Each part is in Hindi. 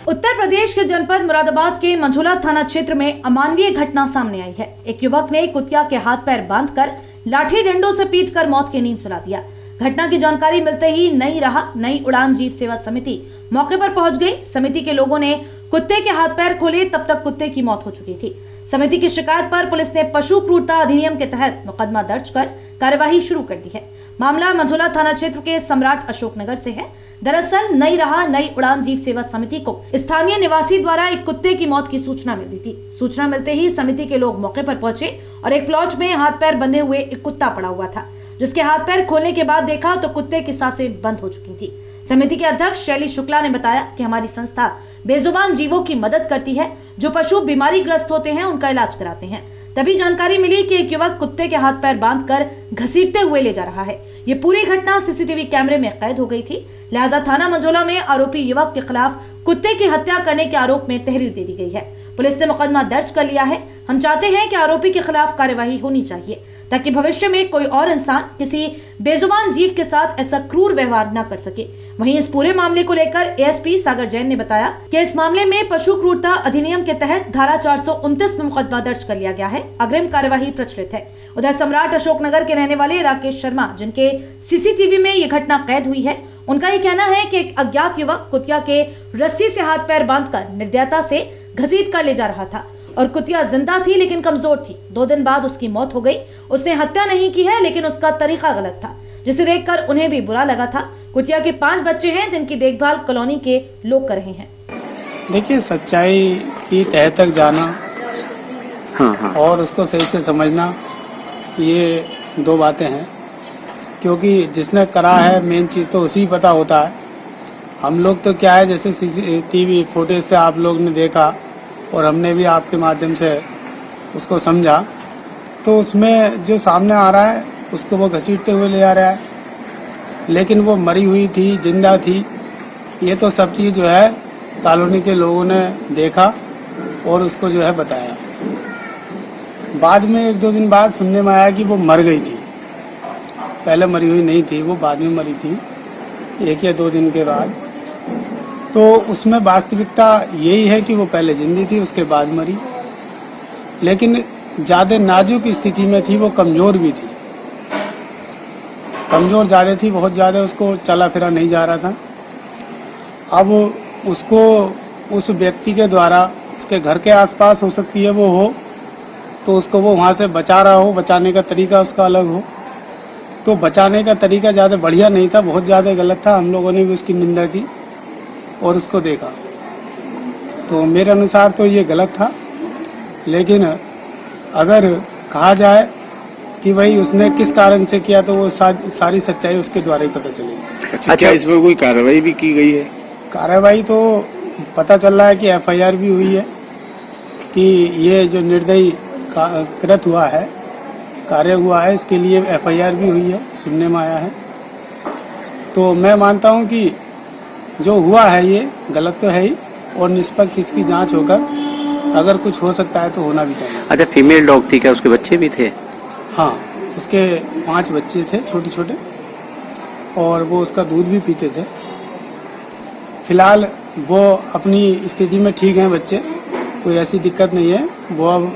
उत्तर प्रदेश के जनपद मुरादाबाद के मंझोला थाना क्षेत्र में अमानवीय घटना सामने आई है। एक युवक ने कुतिया के हाथ पैर बांधकर लाठी डंडों से पीटकर मौत की नींद सुला दिया। घटना की जानकारी मिलते ही नई राह नई उड़ान जीव सेवा समिति मौके पर पहुंच गई। समिति के लोगों ने कुत्ते के हाथ पैर खोले, तब तक कुत्ते की मौत हो चुकी थी। समिति की शिकायत पर पुलिस ने पशु क्रूरता अधिनियम के तहत मुकदमा दर्ज कर कार्यवाही शुरू कर दी है। मामला मंझोला थाना क्षेत्र के सम्राट अशोकनगर से है। दरअसल नई राह नई उड़ान जीव सेवा समिति को स्थानीय निवासी द्वारा एक कुत्ते की मौत की सूचना मिली थी। सूचना मिलते ही समिति के लोग मौके पर पहुंचे और एक प्लॉट में हाथ पैर बंधे हुए एक कुत्ता पड़ा हुआ था, जिसके हाथ पैर खोलने के बाद देखा तो कुत्ते की सांसें बंद हो चुकी थी। समिति के अध्यक्ष शैली शुक्ला ने बताया कि हमारी संस्था बेजुबान जीवों की मदद करती है, जो पशु बीमारी ग्रस्त होते हैं उनका इलाज कराते हैं। तभी जानकारी मिली कि एक युवक कुत्ते के हाथ पैर बांधकर घसीटते हुए ले जा रहा है। ये पूरी घटना सीसीटीवी कैमरे में कैद हो गई थी। लिहाजा थाना मंझोला में आरोपी युवक के खिलाफ कुत्ते की हत्या करने के आरोप में तहरीर दे दी गई है। पुलिस ने मुकदमा दर्ज कर लिया है। हम चाहते हैं कि आरोपी के खिलाफ कार्यवाही होनी चाहिए, ताकि भविष्य में कोई और इंसान किसी बेजुबान जीव के साथ ऐसा क्रूर व्यवहार न कर सके। वहीं इस पूरे मामले को लेकर एएसपी सागर जैन ने बताया कि इस मामले में पशु क्रूरता अधिनियम के तहत धारा 429 में मुकदमा दर्ज कर लिया गया है। अग्रिम कार्यवाही प्रचलित है। उधर सम्राट अशोकनगर के रहने वाले राकेश शर्मा, जिनके सीसीटीवी में ये घटना कैद हुई है, उनका ये कहना है कि एक अज्ञात युवक कुतिया के रस्सी से हाथ पैर बांधकर निर्दयता से घसीट कर ले जा रहा था और कुतिया जिंदा थी लेकिन कमजोर थी। 2 दिन बाद उसकी मौत हो गई। उसने हत्या नहीं की है, लेकिन उसका तरीका गलत था, जिसे देखकर उन्हें भी बुरा लगा था। कुतिया के 5 बच्चे हैं, जिनकी देखभाल कॉलोनी के लोग कर रहे हैं। देखिए, सच्चाई की तह तक जाना और उसको सही से समझना, ये 2 बातें हैं। क्योंकि जिसने करा है मेन चीज़ तो उसी पता होता है। हम लोग तो क्या है, जैसे सीसीटीवी फुटेज से आप लोग ने देखा और हमने भी आपके माध्यम से उसको समझा, तो उसमें जो सामने आ रहा है उसको वो घसीटते हुए ले आ रहा है, लेकिन वो मरी हुई थी, जिंदा थी। ये तो सब चीज़ जो है कॉलोनी के लोगों ने देखा और उसको जो है बताया। बाद में 1-2 दिन बाद सुनने में आया कि वो मर गई थी। पहले मरी हुई नहीं थी, वो बाद में मरी थी 1 या 2 दिन के बाद। तो उसमें वास्तविकता यही है कि वो पहले जिंदी थी, उसके बाद मरी, लेकिन ज़्यादा नाजुक स्थिति में थी। वो कमज़ोर भी थी, कमज़ोर ज़्यादा थी, बहुत ज़्यादा। उसको चला फिरा नहीं जा रहा था। अब उसको उस व्यक्ति के द्वारा, उसके घर के आसपास हो सकती है वो हो, तो उसको वो वहाँ से बचा रहा हो, बचाने का तरीका उसका अलग हो। तो बचाने का तरीका ज़्यादा बढ़िया नहीं था, बहुत ज़्यादा गलत था। हम लोगों ने भी उसकी निंदा की और उसको देखा। तो मेरे अनुसार तो ये गलत था, लेकिन अगर कहा जाए कि भाई उसने किस कारण से किया, तो वो सारी सच्चाई उसके द्वारा ही पता चलेगी। अच्छा, इसमें कोई कार्रवाई भी की गई है? कार्रवाई तो पता चल रहा है कि एफआईआर भी हुई है, कि ये जो निर्दयी कृत हुआ है, कार्य हुआ है, इसके लिए एफआईआर भी हुई है, सुनने में आया है। तो मैं मानता हूं कि जो हुआ है ये गलत तो है ही, और निष्पक्ष इसकी जांच होकर अगर कुछ हो सकता है तो होना भी चाहिए। अच्छा, फीमेल डॉग थी क्या? उसके बच्चे भी थे? हाँ, उसके 5 बच्चे थे, छोटे छोटे, और वो उसका दूध भी पीते थे। फिलहाल वो अपनी स्थिति में ठीक हैं बच्चे, कोई ऐसी दिक्कत नहीं है। वो अब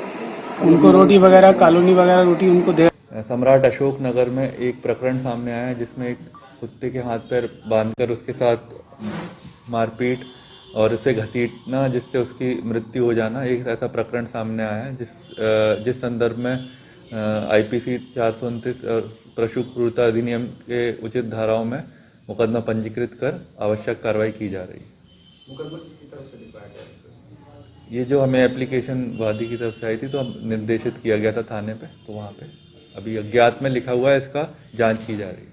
उनको रोटी वगैरह, कॉलोनी वगैरह रोटी उनको दे। सम्राट अशोक नगर में एक प्रकरण सामने आया है, जिसमें एक कुत्ते के हाथ पैर बांधकर उसके साथ मारपीट और उसे घसीटना, जिससे उसकी मृत्यु हो जाना, एक ऐसा प्रकरण सामने आया है, जिस संदर्भ में आईपीसी 429 और पशु क्रूरता अधिनियम के उचित धाराओं में मुकदमा पंजीकृत कर आवश्यक कार्रवाई की जा रही है। मुकदमा किसकी तरफ से लिखवाया गया? ये जो हमें एप्लीकेशन वादी की तरफ से आई थी, तो हम निर्देशित किया गया था थाने पे, तो वहाँ पे अभी अज्ञात में लिखा हुआ है, इसका जांच की जा रही है।